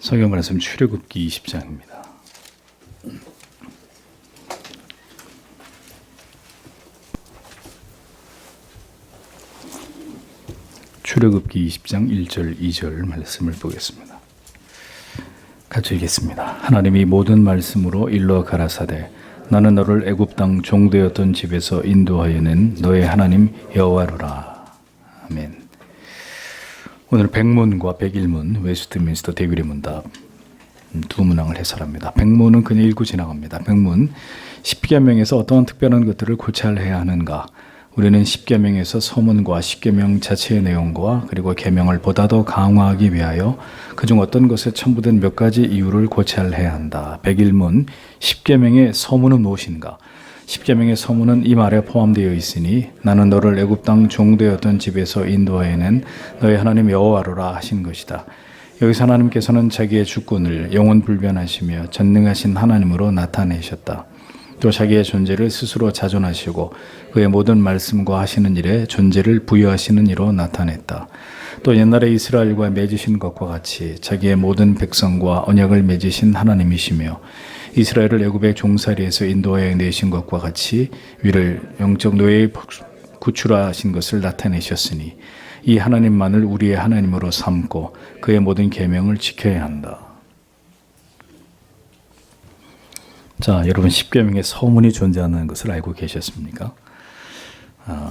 성경 말씀 출애굽기 20장입니다. 출애굽기 20장 1절 2절 말씀을 보겠습니다. 같이 읽겠습니다. 하나님이 모든 말씀으로 일러 가라사대 나는 너를 애굽 땅 종되었던 집에서 인도하여 낸 너의 하나님 여호와로라. 아멘. 오늘 백문과 백일문, 웨스트민스터 대규례 문답 두 문항을 해설합니다. 백문은 그냥 읽고 지나갑니다. 백문, 십계명에서 어떠한 특별한 것들을 고찰해야 하는가? 우리는 십계명에서 서문과 십계명 자체의 내용과 그리고 계명을 보다 더 강화하기 위하여 그중 어떤 것에 첨부된 몇 가지 이유를 고찰해야 한다. 백일문, 십계명의 서문은 무엇인가? 십계명의 서문은 이 말에 포함되어 있으니 나는 너를 애굽 땅 종되었던 집에서 인도하여 낸 너의 하나님 여호와로라 하신 것이다. 여기서 하나님께서는 자기의 주권을 영원불변하시며 전능하신 하나님으로 나타내셨다. 또 자기의 존재를 스스로 자존하시고 그의 모든 말씀과 하시는 일에 존재를 부여하시는 이로 나타냈다. 또 옛날에 이스라엘과 맺으신 것과 같이 자기의 모든 백성과 언약을 맺으신 하나님이시며 이스라엘을 애굽의 종살이에서 인도하여 내신 것과 같이 위를 영적 노예에 구출하신 것을 나타내셨으니 이 하나님만을 우리의 하나님으로 삼고 그의 모든 계명을 지켜야 한다. 자, 여러분 십계명의 서문이 존재하는 것을 알고 계셨습니까?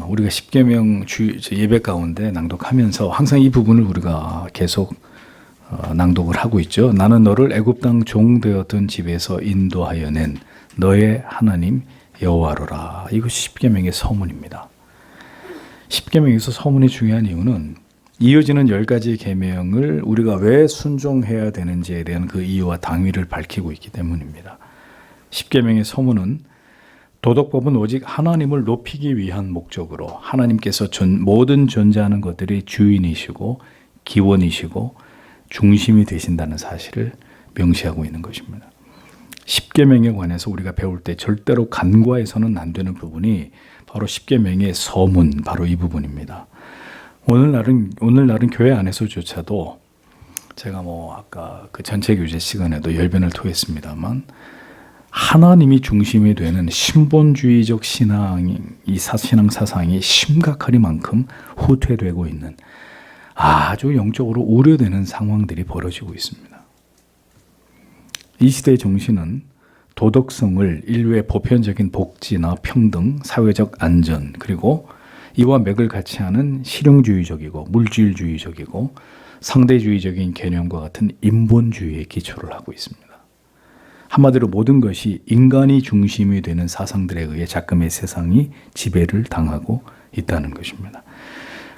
우리가 십계명 예배 가운데 낭독하면서 항상 이 부분을 우리가 계속 낭독을 하고 있죠. 나는 너를 애굽 땅 종되었던 집에서 인도하여 낸 너의 하나님 여호와로라. 이것이 십계명의 서문입니다. 십계명에서 서문이 중요한 이유는 이어지는 10가지 계명을 우리가 왜 순종해야 되는지에 대한 그 이유와 당위를 밝히고 있기 때문입니다. 십계명의 서문은 도덕법은 오직 하나님을 높이기 위한 목적으로 하나님께서 모든 존재하는 것들이 주인이시고 기원이시고 중심이 되신다는 사실을 명시하고 있는 것입니다. 십계명에 관해서 우리가 배울 때 절대로 간과해서는 안 되는 부분이 바로 십계명의 서문, 바로 이 부분입니다. 오늘날은 교회 안에서조차도 제가 아까 그 전체 교제 시간에도 열변을 토했습니다만 하나님이 중심이 되는 신본주의적 신앙 사상이 심각하리만큼 후퇴되고 있는 아주 영적으로 우려되는 상황들이 벌어지고 있습니다. 이 시대의 정신은 도덕성을 인류의 보편적인 복지나 평등, 사회적 안전, 그리고 이와 맥을 같이 하는 실용주의적이고 물질주의적이고 상대주의적인 개념과 같은 인본주의에 기초를 하고 있습니다. 한마디로 모든 것이 인간이 중심이 되는 사상들에 의해 작금의 세상이 지배를 당하고 있다는 것입니다.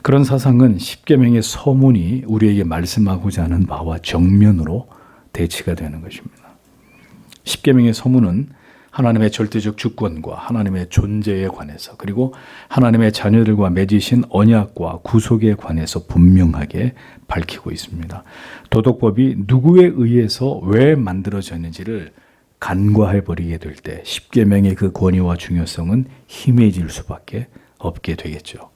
그런 사상은 십계명의 서문이 우리에게 말씀하고자 하는 바와 정면으로 대치가 되는 것입니다. 십계명의 서문은 하나님의 절대적 주권과 하나님의 존재에 관해서 그리고 하나님의 자녀들과 맺으신 언약과 구속에 관해서 분명하게 밝히고 있습니다. 도덕법이 누구에 의해서 왜 만들어졌는지를 간과해버리게 될 때 십계명의 그 권위와 중요성은 희미해질 수밖에 없게 되겠죠.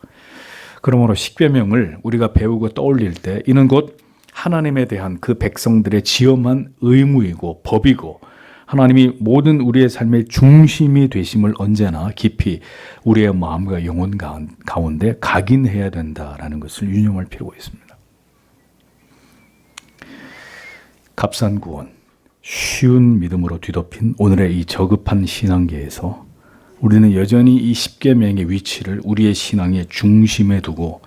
그러므로 십계명을 우리가 배우고 떠올릴 때 이는 곧 하나님에 대한 그 백성들의 지엄한 의무이고 법이고 하나님이 모든 우리의 삶의 중심이 되심을 언제나 깊이 우리의 마음과 영혼 가운데 각인해야 된다라는 것을 유념할 필요가 있습니다. 값싼 구원, 쉬운 믿음으로 뒤덮인 오늘의 이 저급한 신앙계에서 우리는 여전히 이 십계명의 위치를 우리의 신앙의 중심에 두고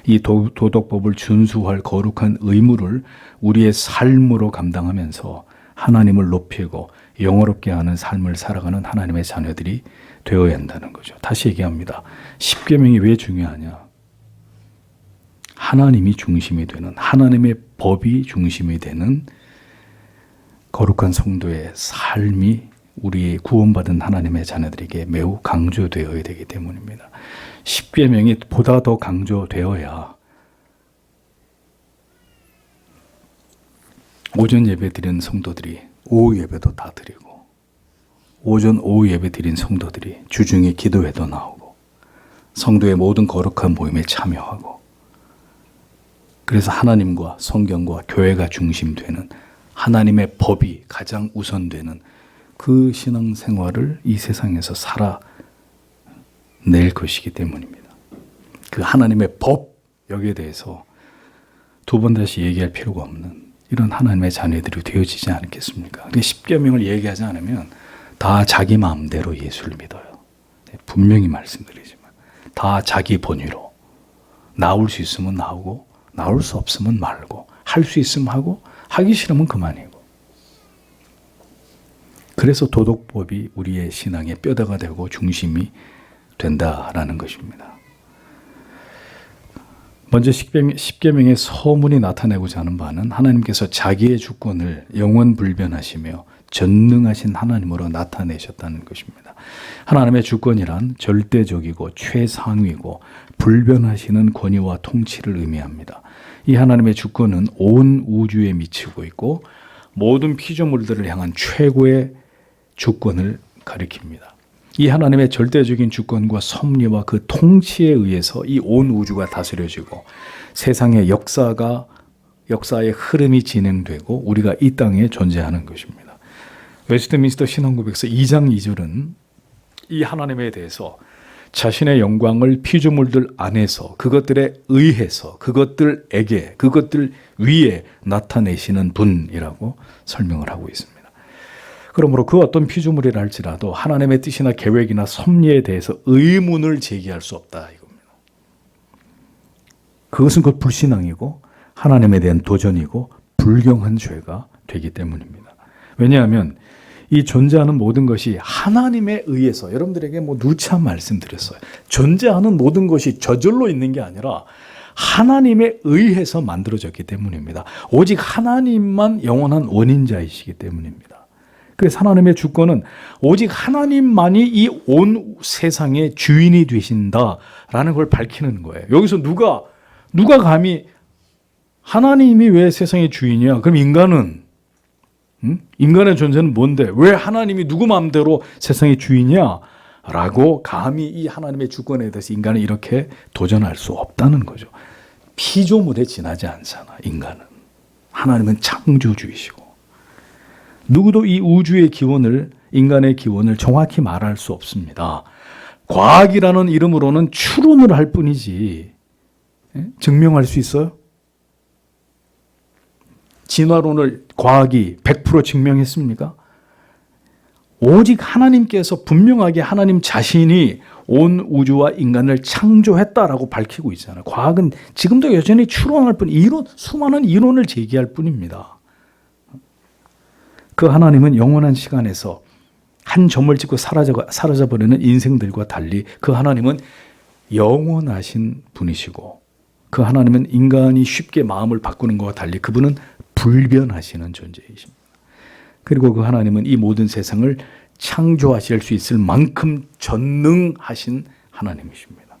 이 도덕법을 준수할 거룩한 의무를 우리의 삶으로 감당하면서 하나님을 높이고 영어롭게 하는 삶을 살아가는 하나님의 자녀들이 되어야 한다는 거죠. 다시 얘기합니다. 십계명이 왜 중요하냐? 하나님이 중심이 되는, 하나님의 법이 중심이 되는 거룩한 성도의 삶이 우리 구원받은 하나님의 자녀들에게 매우 강조되어야 되기 때문입니다. 십계명이 보다 더 강조되어야 오전 예배 드리는 성도들이 오후 예배도 다 드리고 오전 오후 예배 드린 성도들이 주중에 기도회도 나오고 성도의 모든 거룩한 모임에 참여하고 그래서 하나님과 성경과 교회가 중심되는 하나님의 법이 가장 우선되는 그 신앙생활을 이 세상에서 살아낼 것이기 때문입니다. 그 하나님의 법, 여기에 대해서 두 번 다시 얘기할 필요가 없는 이런 하나님의 자녀들이 되어지지 않겠습니까? 십계명을 얘기하지 않으면 다 자기 마음대로 예수를 믿어요. 분명히 말씀드리지만 다 자기 본의로 나올 수 있으면 나오고 나올 수 없으면 말고 할 수 있으면 하고 하기 싫으면 그만이고. 그래서 도덕법이 우리의 신앙의 뼈대가 되고 중심이 된다라는 것입니다. 먼저 십계명의 서문이 나타내고자 하는 바는 하나님께서 자기의 주권을 영원불변하시며 전능하신 하나님으로 나타내셨다는 것입니다. 하나님의 주권이란 절대적이고 최상위고 불변하시는 권위와 통치를 의미합니다. 이 하나님의 주권은 온 우주에 미치고 있고 모든 피조물들을 향한 최고의 주권을 가리킵니다. 이 하나님의 절대적인 주권과 섭리와 그 통치에 의해서 이 온 우주가 다스려지고 세상의 역사의 흐름이 진행되고 우리가 이 땅에 존재하는 것입니다. 웨스트민스터 신앙고백서 2장 2절은 이 하나님에 대해서 자신의 영광을 피조물들 안에서 그것들에 의해서 그것들에게 그것들 위에 나타내시는 분이라고 설명을 하고 있습니다. 그러므로 그 어떤 피조물이라 할지라도 하나님의 뜻이나 계획이나 섭리에 대해서 의문을 제기할 수 없다 이겁니다. 그것은 곧 불신앙이고 하나님에 대한 도전이고 불경한 죄가 되기 때문입니다. 왜냐하면 이 존재하는 모든 것이 하나님에 의해서, 여러분들에게 누차 말씀드렸어요. 존재하는 모든 것이 저절로 있는 게 아니라 하나님에 의해서 만들어졌기 때문입니다. 오직 하나님만 영원한 원인자이시기 때문입니다. 그래서 하나님의 주권은 오직 하나님만이 이 온 세상의 주인이 되신다라는 걸 밝히는 거예요. 여기서 누가 감히 하나님이 왜 세상의 주인이야? 그럼 인간의 존재는 뭔데? 왜 하나님이 누구 마음대로 세상의 주인이야? 라고 감히 이 하나님의 주권에 대해서 인간은 이렇게 도전할 수 없다는 거죠. 피조물에 지나지 않잖아, 인간은. 하나님은 창조주이시고. 누구도 이 우주의 기원을, 인간의 기원을 정확히 말할 수 없습니다. 과학이라는 이름으로는 추론을 할 뿐이지 증명할 수 있어요? 진화론을 과학이 100% 증명했습니까? 오직 하나님께서 분명하게 하나님 자신이 온 우주와 인간을 창조했다라고 밝히고 있잖아요. 과학은 지금도 여전히 추론할 뿐, 수많은 이론을 제기할 뿐입니다. 그 하나님은 영원한 시간에서 한 점을 찍고 사라져버리는 인생들과 달리 그 하나님은 영원하신 분이시고 그 하나님은 인간이 쉽게 마음을 바꾸는 것과 달리 그분은 불변하시는 존재이십니다. 그리고 그 하나님은 이 모든 세상을 창조하실 수 있을 만큼 전능하신 하나님이십니다.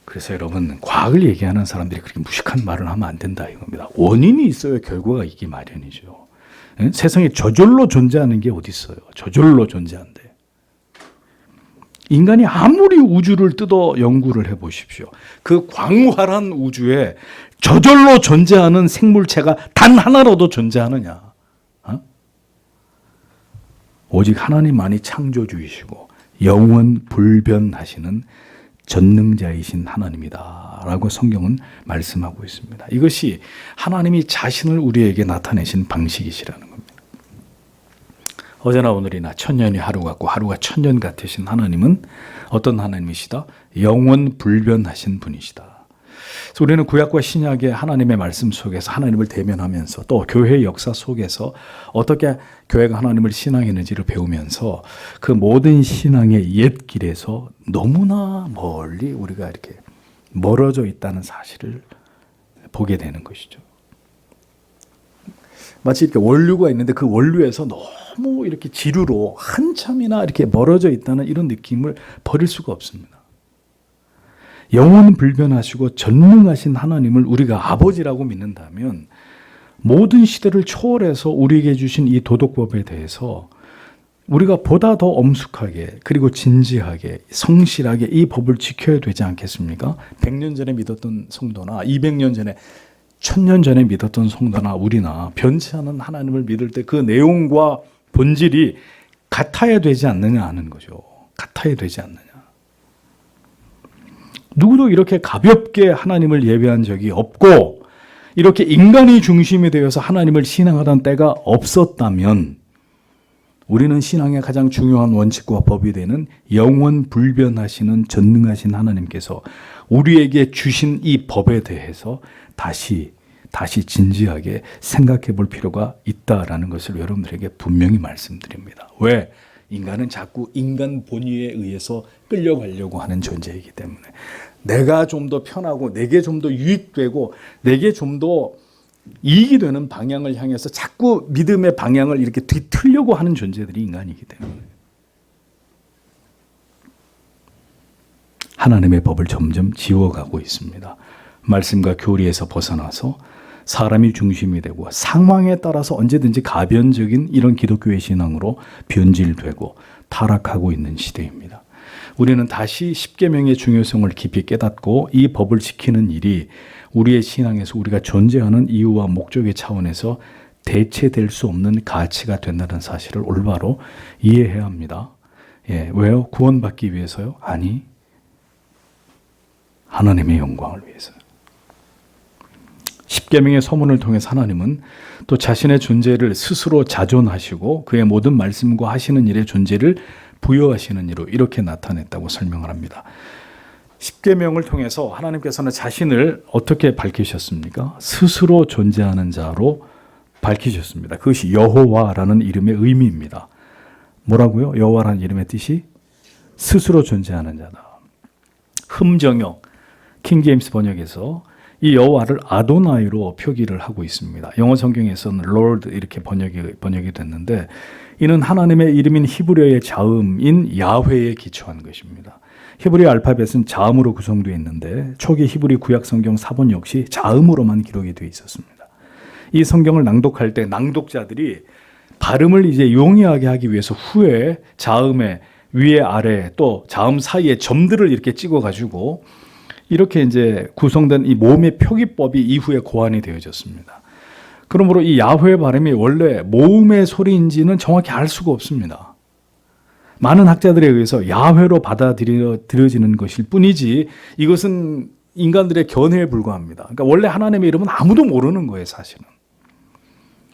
그래서 여러분, 과학을 얘기하는 사람들이 그렇게 무식한 말을 하면 안 된다 이겁니다. 원인이 있어야 결과가 있기 마련이죠. 세상에 저절로 존재하는 게 어디 있어요? 저절로 존재한대. 인간이 아무리 우주를 뜯어 연구를 해보십시오. 그 광활한 우주에 저절로 존재하는 생물체가 단 하나라도 존재하느냐? 오직 하나님만이 창조주이시고 영원 불변하시는 전능자이신 하나님이다 라고 성경은 말씀하고 있습니다. 이것이 하나님이 자신을 우리에게 나타내신 방식이시라는 겁니다. 어제나 오늘이나 천년이 하루 같고 하루가 천년 같으신 하나님은 어떤 하나님이시다? 영원 불변하신 분이시다. 그래서 우리는 구약과 신약의 하나님의 말씀 속에서 하나님을 대면하면서 또 교회의 역사 속에서 어떻게 교회가 하나님을 신앙했는지를 배우면서 그 모든 신앙의 옛 길에서 너무나 멀리 우리가 이렇게 멀어져 있다는 사실을 보게 되는 것이죠. 마치 이렇게 원류가 있는데 그 원류에서 너무 이렇게 지류로 한참이나 이렇게 멀어져 있다는 이런 느낌을 버릴 수가 없습니다. 영원 불변하시고 전능하신 하나님을 우리가 아버지라고 믿는다면 모든 시대를 초월해서 우리에게 주신 이 도덕법에 대해서 우리가 보다 더 엄숙하게 그리고 진지하게 성실하게 이 법을 지켜야 되지 않겠습니까? 100년 전에 믿었던 성도나 200년 전에 천년 전에 믿었던 성도나 우리나 변치 않은 하나님을 믿을 때 그 내용과 본질이 같아야 되지 않느냐 하는 거죠. 같아야 되지 않느냐. 누구도 이렇게 가볍게 하나님을 예배한 적이 없고 이렇게 인간이 중심이 되어서 하나님을 신앙하던 때가 없었다면 우리는 신앙의 가장 중요한 원칙과 법이 되는 영원 불변하시는 전능하신 하나님께서 우리에게 주신 이 법에 대해서 다시 진지하게 생각해 볼 필요가 있다라는 것을 여러분들에게 분명히 말씀드립니다. 왜? 인간은 자꾸 인간 본의에 의해서 끌려가려고 하는 존재이기 때문에 내가 좀 더 편하고 내게 좀 더 유익되고 내게 좀 더 이익이 되는 방향을 향해서 자꾸 믿음의 방향을 이렇게 뒤틀려고 하는 존재들이 인간이기 때문에 하나님의 법을 점점 지워가고 있습니다. 말씀과 교리에서 벗어나서 사람이 중심이 되고 상황에 따라서 언제든지 가변적인 이런 기독교의 신앙으로 변질되고 타락하고 있는 시대입니다. 우리는 다시 십계명의 중요성을 깊이 깨닫고 이 법을 지키는 일이 우리의 신앙에서 우리가 존재하는 이유와 목적의 차원에서 대체될 수 없는 가치가 된다는 사실을 올바로 이해해야 합니다. 왜요? 구원받기 위해서요? 아니, 하나님의 영광을 위해서요. 십계명의 서문을 통해서 하나님은 또 자신의 존재를 스스로 자존하시고 그의 모든 말씀과 하시는 일의 존재를 부여하시는 이로 이렇게 나타냈다고 설명을 합니다. 십계명을 통해서 하나님께서는 자신을 어떻게 밝히셨습니까? 스스로 존재하는 자로 밝히셨습니다. 그것이 여호와라는 이름의 의미입니다. 뭐라고요? 여호와라는 이름의 뜻이 스스로 존재하는 자다. 흠정역 킹제임스 번역에서 이 여호와를 아도나이로 표기를 하고 있습니다. 영어 성경에서는 Lord 이렇게 번역이 됐는데 이는 하나님의 이름인 히브리어의 자음인 야훼에 기초한 것입니다. 히브리 알파벳은 자음으로 구성되어 있는데 초기 히브리 구약 성경 사본 역시 자음으로만 기록이 되어 있었습니다. 이 성경을 낭독할 때 낭독자들이 발음을 이제 용이하게 하기 위해서 후에 자음의 위에 아래 또 자음 사이에 점들을 이렇게 찍어가지고 이렇게 이제 구성된 이 모음의 표기법이 이후에 고안이 되어졌습니다. 그러므로 이 야훼 발음이 원래 모음의 소리인지는 정확히 알 수가 없습니다. 많은 학자들에 의해서 야훼로 받아들여지는 것일 뿐이지 이것은 인간들의 견해에 불과합니다. 그러니까 원래 하나님의 이름은 아무도 모르는 거예요, 사실은.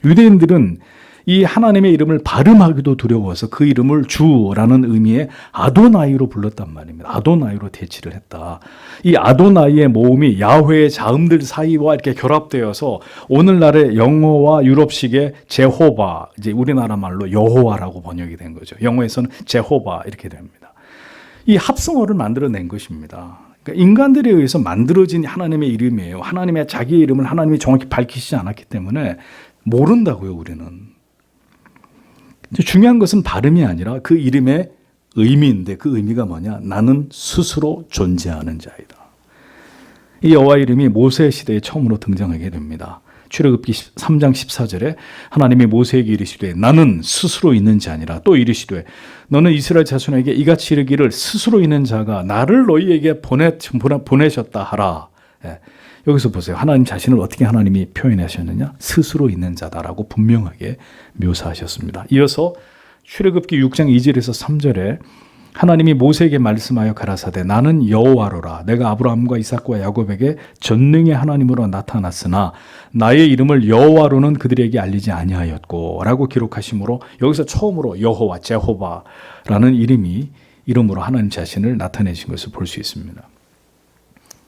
유대인들은 이 하나님의 이름을 발음하기도 두려워서 그 이름을 주라는 의미의 아도나이로 불렀단 말입니다. 아도나이로 대치를 했다. 이 아도나이의 모음이 야훼의 자음들 사이와 이렇게 결합되어서 오늘날의 영어와 유럽식의 제호바, 이제 우리나라 말로 여호와라고 번역이 된 거죠. 영어에서는 제호바 이렇게 됩니다. 이 합성어를 만들어낸 것입니다. 그러니까 인간들에 의해서 만들어진 하나님의 이름이에요. 하나님의 자기의 이름을 하나님이 정확히 밝히시지 않았기 때문에 모른다고요, 우리는. 중요한 것은 발음이 아니라 그 이름의 의미인데 그 의미가 뭐냐? 나는 스스로 존재하는 자이다. 이 여호와 이름이 모세 시대에 처음으로 등장하게 됩니다. 출애굽기 3장 14절에 하나님이 모세에게 이르시되 나는 스스로 있는 자 아니라 또 이르시되 너는 이스라엘 자손에게 이같이 이르기를 스스로 있는 자가 나를 너희에게 보내셨다 하라. 여기서 보세요. 하나님 자신을 어떻게 하나님이 표현하셨느냐? 스스로 있는 자다라고 분명하게 묘사하셨습니다. 이어서 출애굽기 6장 2절에서 3절에 하나님이 모세에게 말씀하여 가라사대 나는 여호와로라 내가 아브라함과 이삭과 야곱에게 전능의 하나님으로 나타났으나 나의 이름을 여호와로는 그들에게 알리지 아니하였고 라고 기록하시므로 여기서 처음으로 여호와 제호바라는 이름으로 하나님 자신을 나타내신 것을 볼 수 있습니다.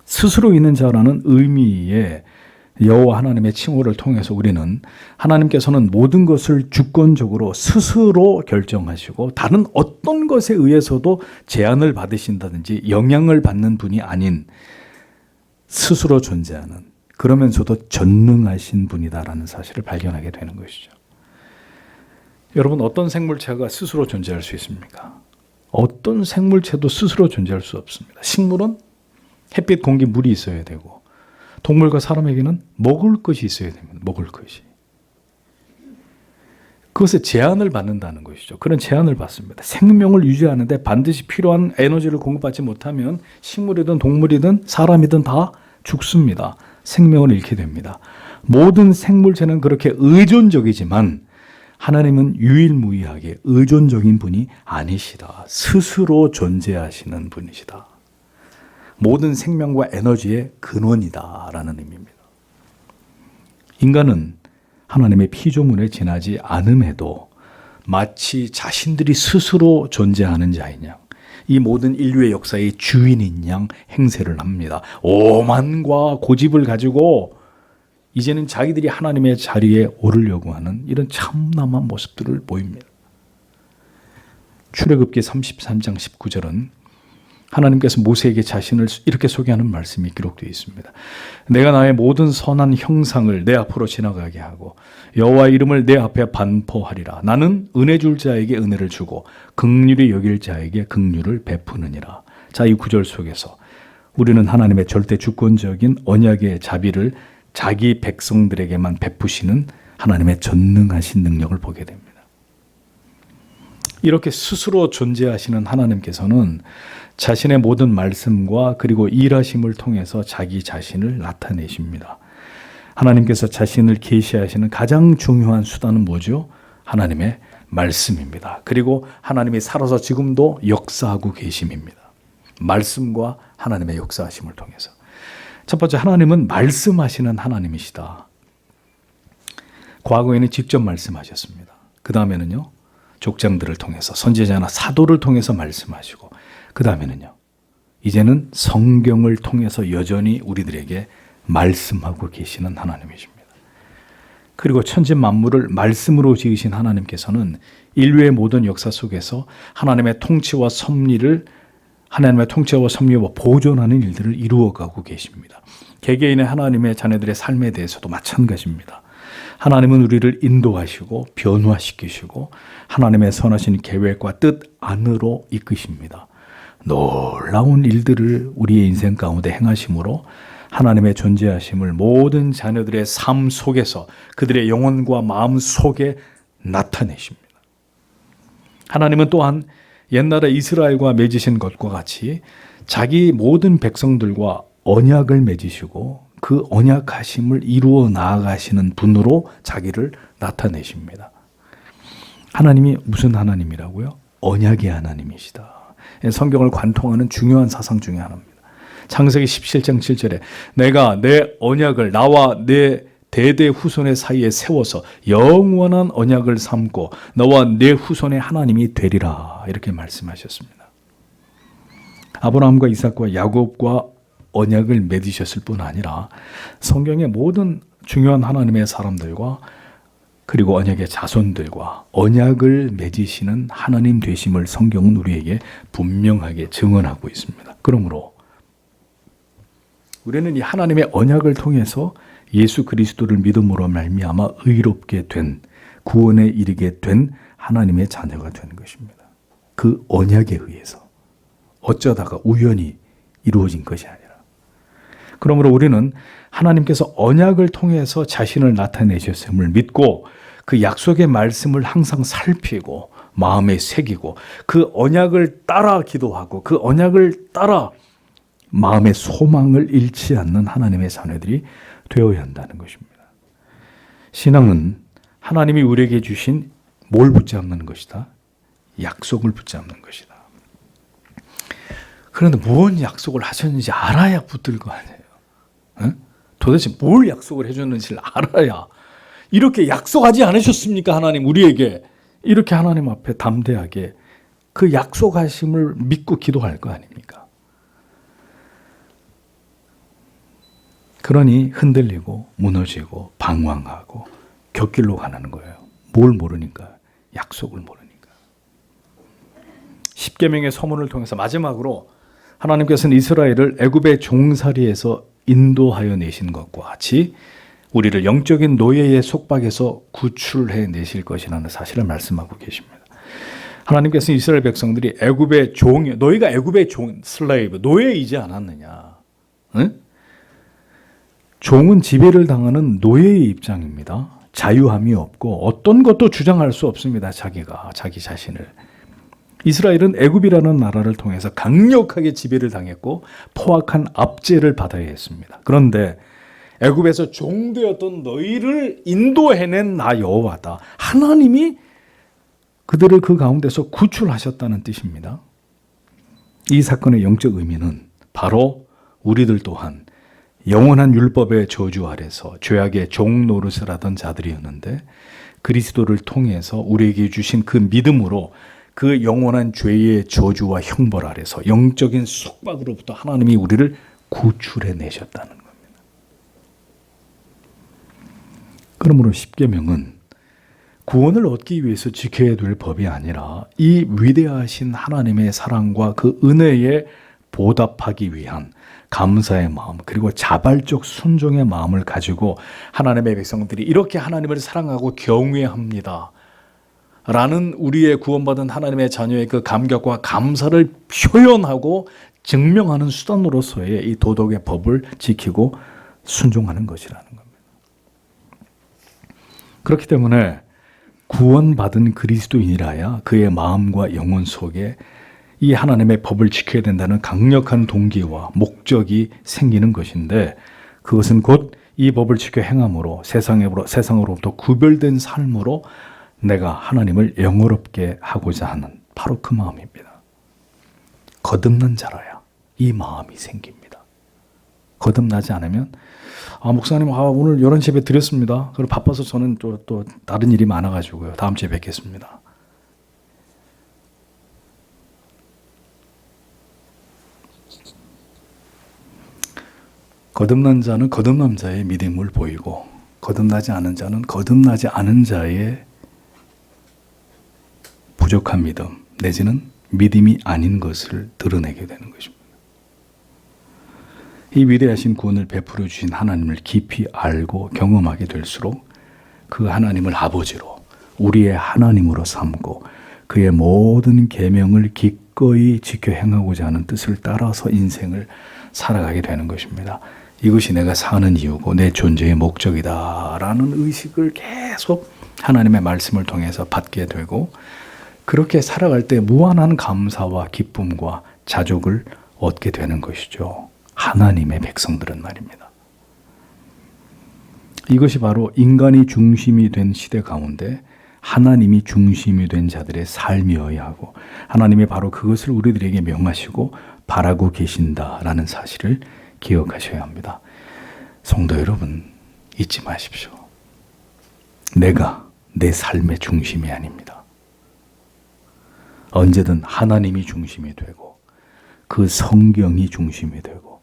스스로 있는 자라는 의미의 여호와 하나님의 칭호를 통해서 우리는 하나님께서는 모든 것을 주권적으로 스스로 결정하시고 다른 어떤 것에 의해서도 제한을 받으신다든지 영향을 받는 분이 아닌 스스로 존재하는 그러면서도 전능하신 분이다라는 사실을 발견하게 되는 것이죠. 여러분 어떤 생물체가 스스로 존재할 수 있습니까? 어떤 생물체도 스스로 존재할 수 없습니다. 식물은 햇빛, 공기, 물이 있어야 되고 동물과 사람에게는 먹을 것이 있어야 됩니다. 먹을 것이. 그것에 제한을 받는다는 것이죠. 그런 제한을 받습니다. 생명을 유지하는데 반드시 필요한 에너지를 공급받지 못하면 식물이든 동물이든 사람이든 다 죽습니다. 생명을 잃게 됩니다. 모든 생물체는 그렇게 의존적이지만 하나님은 유일무이하게 의존적인 분이 아니시다. 스스로 존재하시는 분이시다. 모든 생명과 에너지의 근원이다라는 의미입니다. 인간은 하나님의 피조물에 지나지 않음에도 마치 자신들이 스스로 존재하는 자인 양, 이 모든 인류의 역사의 주인인 양 행세를 합니다. 오만과 고집을 가지고 이제는 자기들이 하나님의 자리에 오르려고 하는 이런 참남한 모습들을 보입니다. 출애굽기 33장 19절은 하나님께서 모세에게 자신을 이렇게 소개하는 말씀이 기록되어 있습니다. 내가 나의 모든 선한 형상을 내 앞으로 지나가게 하고 여호와의 이름을 내 앞에 반포하리라. 나는 은혜 줄 자에게 은혜를 주고 긍휼히 여길 자에게 긍휼을 베푸느니라. 자, 이 구절 속에서 우리는 하나님의 절대 주권적인 언약의 자비를 자기 백성들에게만 베푸시는 하나님의 전능하신 능력을 보게 됩니다. 이렇게 스스로 존재하시는 하나님께서는 자신의 모든 말씀과 그리고 일하심을 통해서 자기 자신을 나타내십니다. 하나님께서 자신을 계시하시는 가장 중요한 수단은 뭐죠? 하나님의 말씀입니다. 그리고 하나님이 살아서 지금도 역사하고 계심입니다. 말씀과 하나님의 역사하심을 통해서. 첫 번째, 하나님은 말씀하시는 하나님이시다. 과거에는 직접 말씀하셨습니다. 그 다음에는요, 족장들을 통해서, 선지자나 사도를 통해서 말씀하시고, 그 다음에는요, 이제는 성경을 통해서 여전히 우리들에게 말씀하고 계시는 하나님이십니다. 그리고 천지 만물을 말씀으로 지으신 하나님께서는 인류의 모든 역사 속에서 하나님의 통치와 섭리와 보존하는 일들을 이루어가고 계십니다. 개개인의 하나님의 자녀들의 삶에 대해서도 마찬가지입니다. 하나님은 우리를 인도하시고 변화시키시고 하나님의 선하신 계획과 뜻 안으로 이끄십니다. 놀라운 일들을 우리의 인생 가운데 행하심으로 하나님의 존재하심을 모든 자녀들의 삶 속에서 그들의 영혼과 마음 속에 나타내십니다. 하나님은 또한 옛날에 이스라엘과 맺으신 것과 같이 자기 모든 백성들과 언약을 맺으시고 그 언약하심을 이루어 나아가시는 분으로 자기를 나타내십니다. 하나님이 무슨 하나님이라고요? 언약의 하나님이시다. 성경을 관통하는 중요한 사상 중에 하나입니다. 창세기 17장 7절에 내가 내 언약을 나와 내 대대 후손의 사이에 세워서 영원한 언약을 삼고 너와 내 후손의 하나님이 되리라, 이렇게 말씀하셨습니다. 아브라함과 이삭과 야곱과 언약을 맺으셨을 뿐 아니라 성경의 모든 중요한 하나님의 사람들과 그리고 언약의 자손들과 언약을 맺으시는 하나님 되심을 성경은 우리에게 분명하게 증언하고 있습니다. 그러므로 우리는 이 하나님의 언약을 통해서 예수 그리스도를 믿음으로 말미암아 의롭게 된, 구원에 이르게 된 하나님의 자녀가 되는 것입니다. 그 언약에 의해서 어쩌다가 우연히 이루어진 것이 아니라, 그러므로 우리는 하나님께서 언약을 통해서 자신을 나타내셨음을 믿고 그 약속의 말씀을 항상 살피고 마음에 새기고 그 언약을 따라 기도하고 그 언약을 따라 마음의 소망을 잃지 않는 하나님의 자녀들이 되어야 한다는 것입니다. 신앙은 하나님이 우리에게 주신 뭘 붙잡는 것이다? 약속을 붙잡는 것이다. 그런데 무슨 약속을 하셨는지 알아야 붙들 거 아니에요. 응? 도대체 뭘 약속을 해줬는지를 알아야, 이렇게 약속하지 않으셨습니까? 하나님 우리에게. 이렇게 하나님 앞에 담대하게 그 약속하심을 믿고 기도할 거 아닙니까? 그러니 흔들리고 무너지고 방황하고 곁길로 가는 거예요. 뭘 모르니까, 약속을 모르니까. 십계명의 서문을 통해서 마지막으로 하나님께서는 이스라엘을 애굽의 종살이에서 인도하여 내신 것과 같이 우리를 영적인 노예의 속박에서 구출해 내실 것이라는 사실을 말씀하고 계십니다. 하나님께서는 이스라엘 백성들이 애굽의 종, 너희가 애굽의 종, 슬레이브, 노예이지 않았느냐? 응? 종은 지배를 당하는 노예의 입장입니다. 자유함이 없고 어떤 것도 주장할 수 없습니다. 자기 자신을. 이스라엘은 애굽이라는 나라를 통해서 강력하게 지배를 당했고 포악한 압제를 받아야 했습니다. 그런데 애굽에서 종되었던 너희를 인도해낸 나 여호와다. 하나님이 그들을 그 가운데서 구출하셨다는 뜻입니다. 이 사건의 영적 의미는 바로 우리들 또한 영원한 율법의 저주 아래서 죄악의 종 노릇을 하던 자들이었는데 그리스도를 통해서 우리에게 주신 그 믿음으로 그 영원한 죄의 저주와 형벌 아래서 영적인 속박으로부터 하나님이 우리를 구출해 내셨다는 겁니다. 그러므로 십계명은 구원을 얻기 위해서 지켜야 될 법이 아니라 이 위대하신 하나님의 사랑과 그 은혜에 보답하기 위한 감사의 마음 그리고 자발적 순종의 마음을 가지고 하나님의 백성들이 이렇게 하나님을 사랑하고 경외합니다 라는 우리의 구원받은 하나님의 자녀의 그 감격과 감사를 표현하고 증명하는 수단으로서의 이 도덕의 법을 지키고 순종하는 것이라는 겁니다. 그렇기 때문에 구원받은 그리스도인이라야 그의 마음과 영혼 속에 이 하나님의 법을 지켜야 된다는 강력한 동기와 목적이 생기는 것인데 그것은 곧 이 법을 지켜 행함으로 세상으로부터 구별된 삶으로 내가 하나님을 영화롭게 하고자 하는 바로 그 마음입니다. 거듭난 자라야 이 마음이 생깁니다. 거듭나지 않으면 목사님 오늘 11시 예배 드렸습니다. 그리고 바빠서 저는 또 다른 일이 많아가지고요. 다음 주에 뵙겠습니다. 거듭난 자는 거듭난 자의 믿음을 보이고 거듭나지 않은 자는 거듭나지 않은 자의 부족한 믿음 내지는 믿음이 아닌 것을 드러내게 되는 것입니다. 이 위대하신 구원을 베풀어 주신 하나님을 깊이 알고 경험하게 될수록 그 하나님을 아버지로 우리의 하나님으로 삼고 그의 모든 계명을 기꺼이 지켜 행하고자 하는 뜻을 따라서 인생을 살아가게 되는 것입니다. 이것이 내가 사는 이유고 내 존재의 목적이다라는 의식을 계속 하나님의 말씀을 통해서 받게 되고 그렇게 살아갈 때 무한한 감사와 기쁨과 자족을 얻게 되는 것이죠. 하나님의 백성들은 말입니다. 이것이 바로 인간이 중심이 된 시대 가운데 하나님이 중심이 된 자들의 삶이어야 하고 하나님이 바로 그것을 우리들에게 명하시고 바라고 계신다라는 사실을 기억하셔야 합니다. 성도 여러분, 잊지 마십시오. 내가 내 삶의 중심이 아닙니다. 언제든 하나님이 중심이 되고 그 성경이 중심이 되고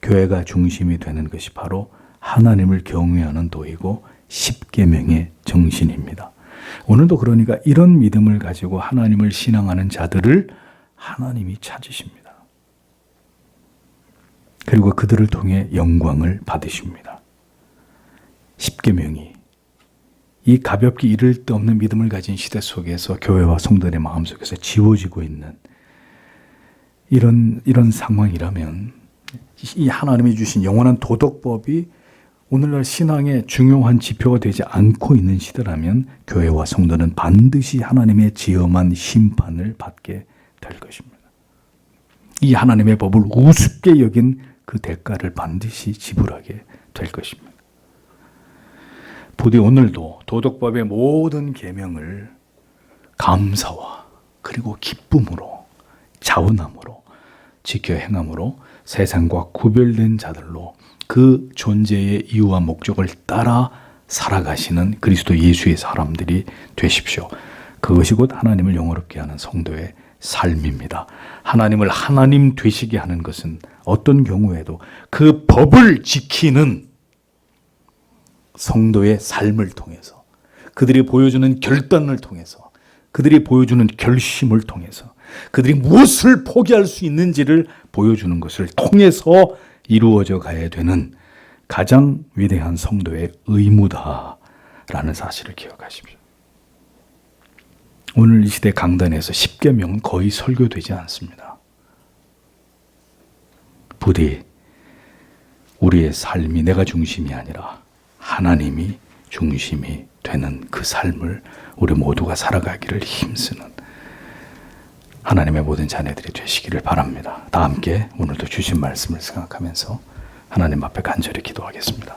교회가 중심이 되는 것이 바로 하나님을 경외하는 도이고 십계명의 정신입니다. 오늘도 그러니까 이런 믿음을 가지고 하나님을 신앙하는 자들을 하나님이 찾으십니다. 그리고 그들을 통해 영광을 받으십니다. 십계명이 이 가볍게 이를 데 없는 믿음을 가진 시대 속에서 교회와 성도의 마음속에서 지워지고 있는 이런 상황이라면 이 하나님이 주신 영원한 도덕법이 오늘날 신앙의 중요한 지표가 되지 않고 있는 시대라면 교회와 성도는 반드시 하나님의 지엄한 심판을 받게 될 것입니다. 이 하나님의 법을 우습게 여긴 그 대가를 반드시 지불하게 될 것입니다. 부디 오늘도 도덕법의 모든 계명을 감사와 그리고 기쁨으로 자원함으로 지켜 행함으로 세상과 구별된 자들로 그 존재의 이유와 목적을 따라 살아가시는 그리스도 예수의 사람들이 되십시오. 그것이 곧 하나님을 영화롭게 하는 성도의 삶입니다. 하나님을 하나님 되시게 하는 것은 어떤 경우에도 그 법을 지키는 성도의 삶을 통해서 그들이 보여주는 결단을 통해서 그들이 보여주는 결심을 통해서 그들이 무엇을 포기할 수 있는지를 보여주는 것을 통해서 이루어져 가야 되는 가장 위대한 성도의 의무다라는 사실을 기억하십시오. 오늘 이 시대 강단에서 십계명은 거의 설교되지 않습니다. 부디 우리의 삶이 내가 중심이 아니라 하나님이 중심이 되는 그 삶을 우리 모두가 살아가기를 힘쓰는 하나님의 모든 자녀들이 되시기를 바랍니다. 다 함께 오늘도 주신 말씀을 생각하면서 하나님 앞에 간절히 기도하겠습니다.